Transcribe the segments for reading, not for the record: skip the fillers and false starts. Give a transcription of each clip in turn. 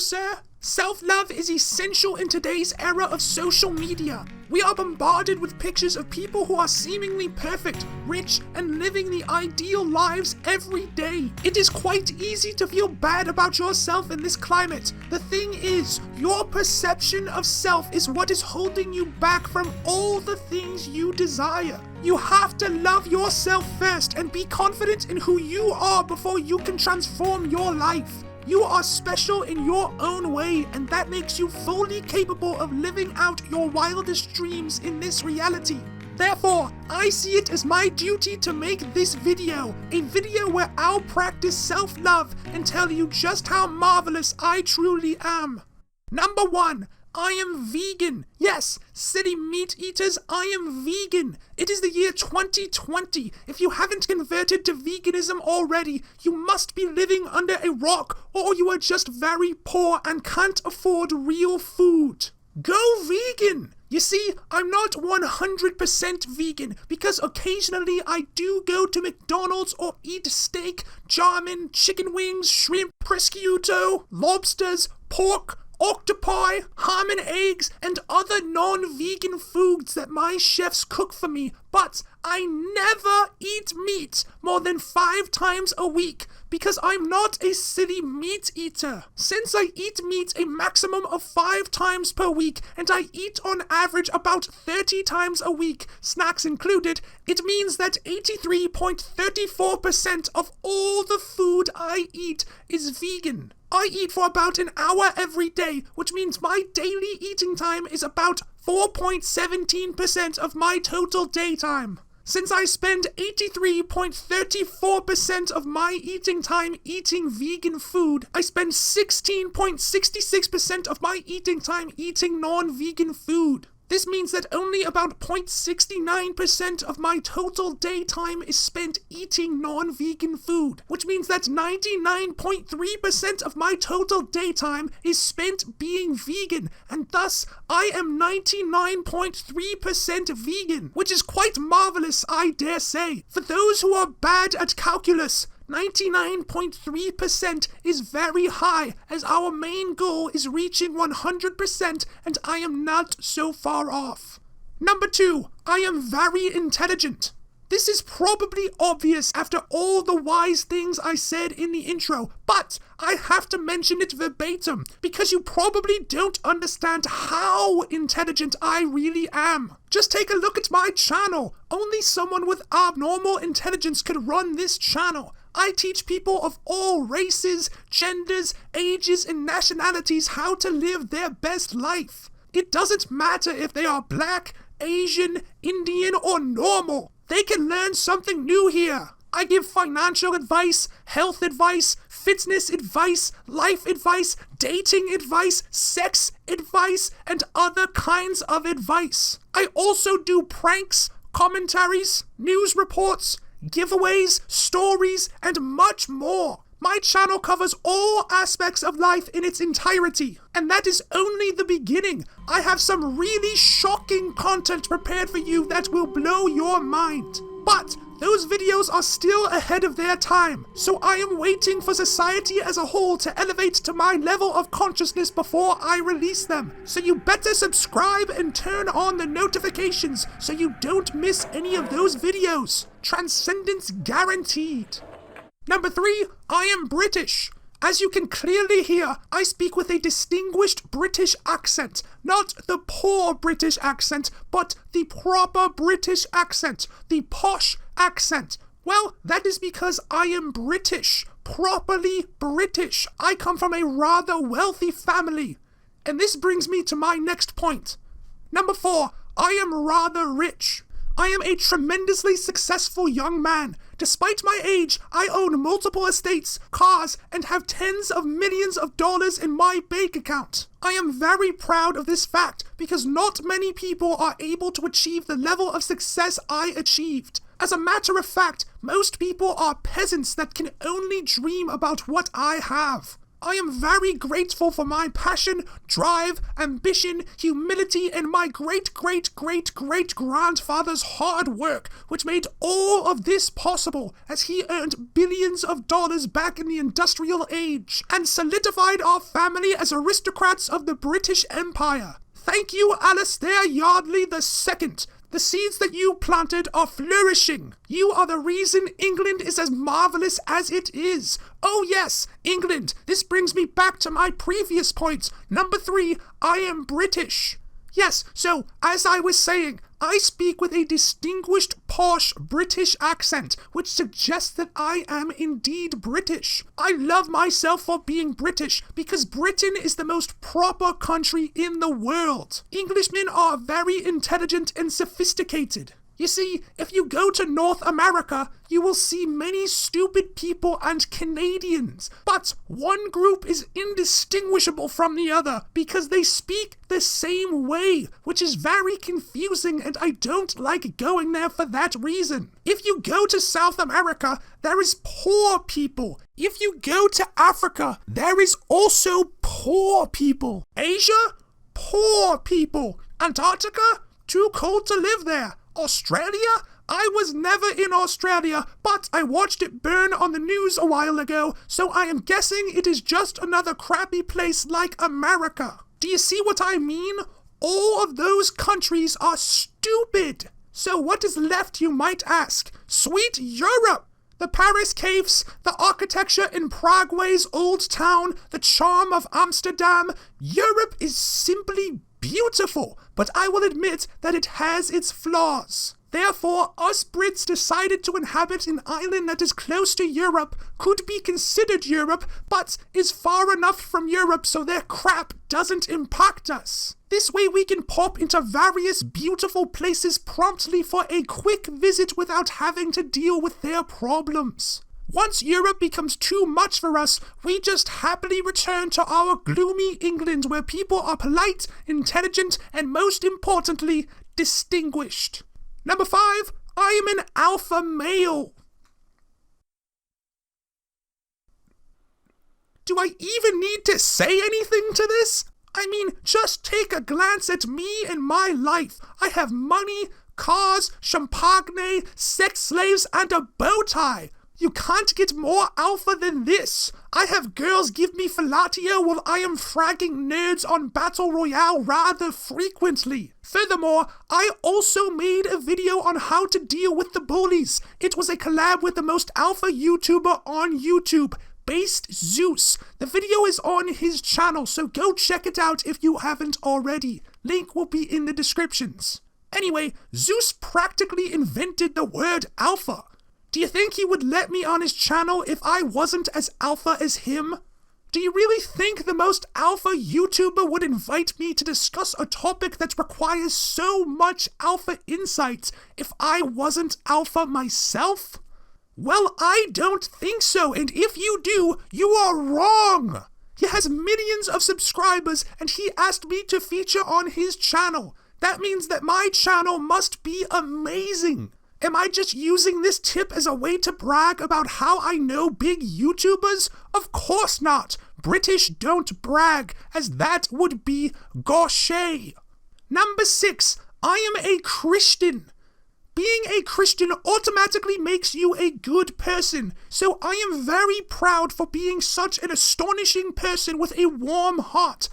sir? Self-love is essential in today's era of social media. We are bombarded with pictures of people who are seemingly perfect, rich, and living the ideal lives every day. It is quite easy to feel bad about yourself in this climate. The thing is, your perception of self is what is holding you back from all the things you desire. You have to love yourself first and be confident in who you are before you can transform your life. You are special in your own way, and that makes you fully capable of living out your wildest dreams in this reality. Therefore, I see it as my duty to make this video, a video where I'll practice self-love and tell you just how marvelous I truly am. Number 1. I am vegan. Yes, city meat eaters, I am vegan. It is the year 2020. If you haven't converted to veganism already, you must be living under a rock, or you are just very poor and can't afford real food. Go vegan! You see, I'm not 100% vegan because occasionally I do go to McDonald's or eat steak, jarmin, chicken wings, shrimp, prosciutto, lobsters, pork, octopi, ham and eggs, and other non-vegan foods that my chefs cook for me, but I never eat meat more than 5 times a week because I'm not a silly meat eater. Since I eat meat a maximum of 5 times per week, and I eat on average about 30 times a week, snacks included, it means that 83.34% of all the food I eat is vegan. I eat for about an hour every day, which means my daily eating time is about 4.17% of my total daytime. Since I spend 83.34% of my eating time eating vegan food, I spend 16.66% of my eating time eating non-vegan food. This means that only about 0.69% of my total daytime is spent eating non-vegan food, which means that 99.3% of my total daytime is spent being vegan, and thus I am 99.3% vegan, which is quite marvelous, I dare say. For those who are bad at calculus, 99.3% is very high, as our main goal is reaching 100%, and I am not so far off. Number 2, I am very intelligent. This is probably obvious after all the wise things I said in the intro, but I have to mention it verbatim, because you probably don't understand how intelligent I really am. Just take a look at my channel. Only someone with abnormal intelligence could run this channel. I teach people of all races, genders, ages, and nationalities how to live their best life. It doesn't matter if they are black, Asian, Indian, or normal. They can learn something new here. I give financial advice, health advice, fitness advice, life advice, dating advice, sex advice, and other kinds of advice. I also do pranks, commentaries, news reports, giveaways, stories, and much more. My channel covers all aspects of life in its entirety, and that is only the beginning. I have some really shocking content prepared for you that will blow your mind. But those videos are still ahead of their time, so I am waiting for society as a whole to elevate to my level of consciousness before I release them. So you better subscribe and turn on the notifications so you don't miss any of those videos. Transcendence guaranteed. Number 3, I am British. As you can clearly hear, I speak with a distinguished British accent. Not the poor British accent, but the proper British accent. The posh accent. Well, that is because I am British. Properly British. I come from a rather wealthy family. And this brings me to my next point. Number 4, I am rather rich. I am a tremendously successful young man. Despite my age, I own multiple estates, cars, and have tens of millions of dollars in my bank account. I am very proud of this fact because not many people are able to achieve the level of success I achieved. As a matter of fact, most people are peasants that can only dream about what I have. I am very grateful for my passion, drive, ambition, humility, and my great-great-great-great-grandfather's hard work, which made all of this possible as he earned billions of dollars back in the industrial age and solidified our family as aristocrats of the British Empire. Thank you, Alistair Yardley II. The seeds that you planted are flourishing. You are the reason England is as marvelous as it is. Oh yes, England. This brings me back to my previous point. Number 3, I am British. Yes, so, as I was saying, I speak with a distinguished, posh British accent, which suggests that I am indeed British. I love myself for being British, because Britain is the most proper country in the world. Englishmen are very intelligent and sophisticated. You see, if you go to North America, you will see many stupid people and Canadians. But one group is indistinguishable from the other because they speak the same way, which is very confusing, and I don't like going there for that reason. If you go to South America, there is poor people. If you go to Africa, there is also poor people. Asia? Poor people. Antarctica? Too cold to live there. Australia? I was never in Australia, but I watched it burn on the news a while ago, so I am guessing it is just another crappy place like America. Do you see what I mean? All of those countries are stupid. So what is left, you might ask? Sweet Europe! The Paris caves, the architecture in Prague's old town, the charm of Amsterdam. Europe is simply beautiful, but I will admit that it has its flaws. Therefore, us Brits decided to inhabit an island that is close to Europe, could be considered Europe, but is far enough from Europe so their crap doesn't impact us. This way we can pop into various beautiful places promptly for a quick visit without having to deal with their problems. Once Europe becomes too much for us, we just happily return to our gloomy England where people are polite, intelligent, and most importantly, distinguished. Number 5, I am an alpha male. Do I even need to say anything to this? I mean, just take a glance at me and my life. I have money, cars, champagne, sex slaves, and a bow tie. You can't get more alpha than this. I have girls give me fellatio while I am fragging nerds on Battle Royale rather frequently. Furthermore, I also made a video on how to deal with the bullies. It was a collab with the most alpha YouTuber on YouTube, Based Zeus. The video is on his channel, so go check it out if you haven't already. Link will be in the descriptions. Anyway, Zeus practically invented the word alpha. Do you think he would let me on his channel if I wasn't as alpha as him? Do you really think the most alpha YouTuber would invite me to discuss a topic that requires so much alpha insight if I wasn't alpha myself? Well, I don't think so, and if you do, you are wrong. He has millions of subscribers, and he asked me to feature on his channel. That means that my channel must be amazing. Am I just using this tip as a way to brag about how I know big YouTubers? Of course not. British don't brag, as that would be gauche. Number 6, I am a Christian. Being a Christian automatically makes you a good person, so I am very proud for being such an astonishing person with a warm heart.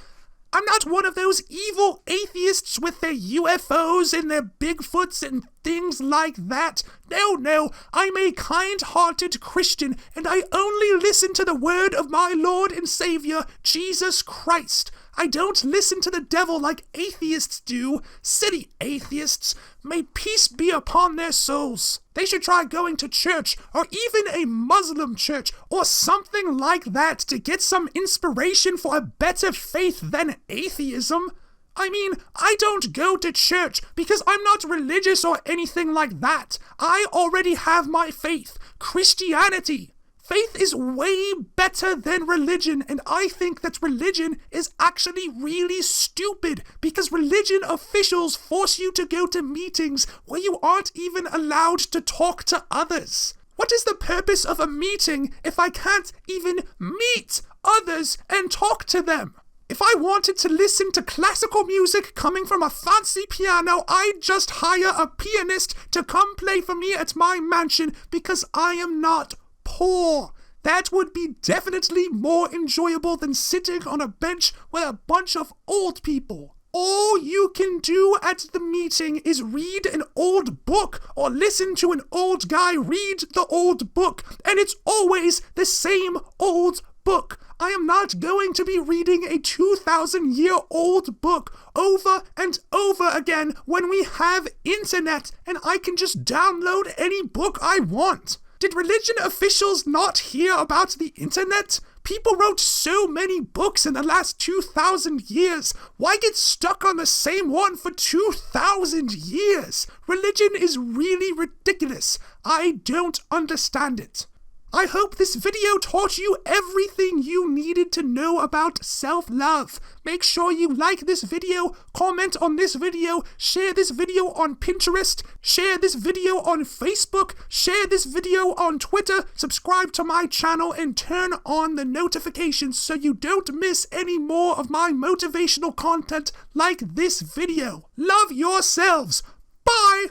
I'm not one of those evil atheists with their UFOs and their Bigfoots and things like that. No, I'm a kind-hearted Christian, and I only listen to the word of my Lord and Savior, Jesus Christ. I don't listen to the devil like atheists do. Silly atheists. May peace be upon their souls. They should try going to church, or even a Muslim church, or something like that to get some inspiration for a better faith than atheism. I mean, I don't go to church because I'm not religious or anything like that. I already have my faith, Christianity. Faith is way better than religion, and I think that religion is actually really stupid because religion officials force you to go to meetings where you aren't even allowed to talk to others. What is the purpose of a meeting if I can't even meet others and talk to them. If I wanted to listen to classical music coming from a fancy piano, I'd just hire a pianist to come play for me at my mansion because I am not poor. That would be definitely more enjoyable than sitting on a bench with a bunch of old people. All you can do at the meeting is read an old book or listen to an old guy read the old book, and it's always the same old book. I am not going to be reading a 2,000-year-old book over and over again when we have internet and I can just download any book I want. Did religion officials not hear about the internet? People wrote so many books in the last 2,000 years. Why get stuck on the same one for 2,000 years? Religion is really ridiculous. I don't understand it. I hope this video taught you everything you needed to know about self-love. Make sure you like this video, comment on this video, share this video on Pinterest, share this video on Facebook, share this video on Twitter, subscribe to my channel, and turn on the notifications so you don't miss any more of my motivational content like this video. Love yourselves. Bye!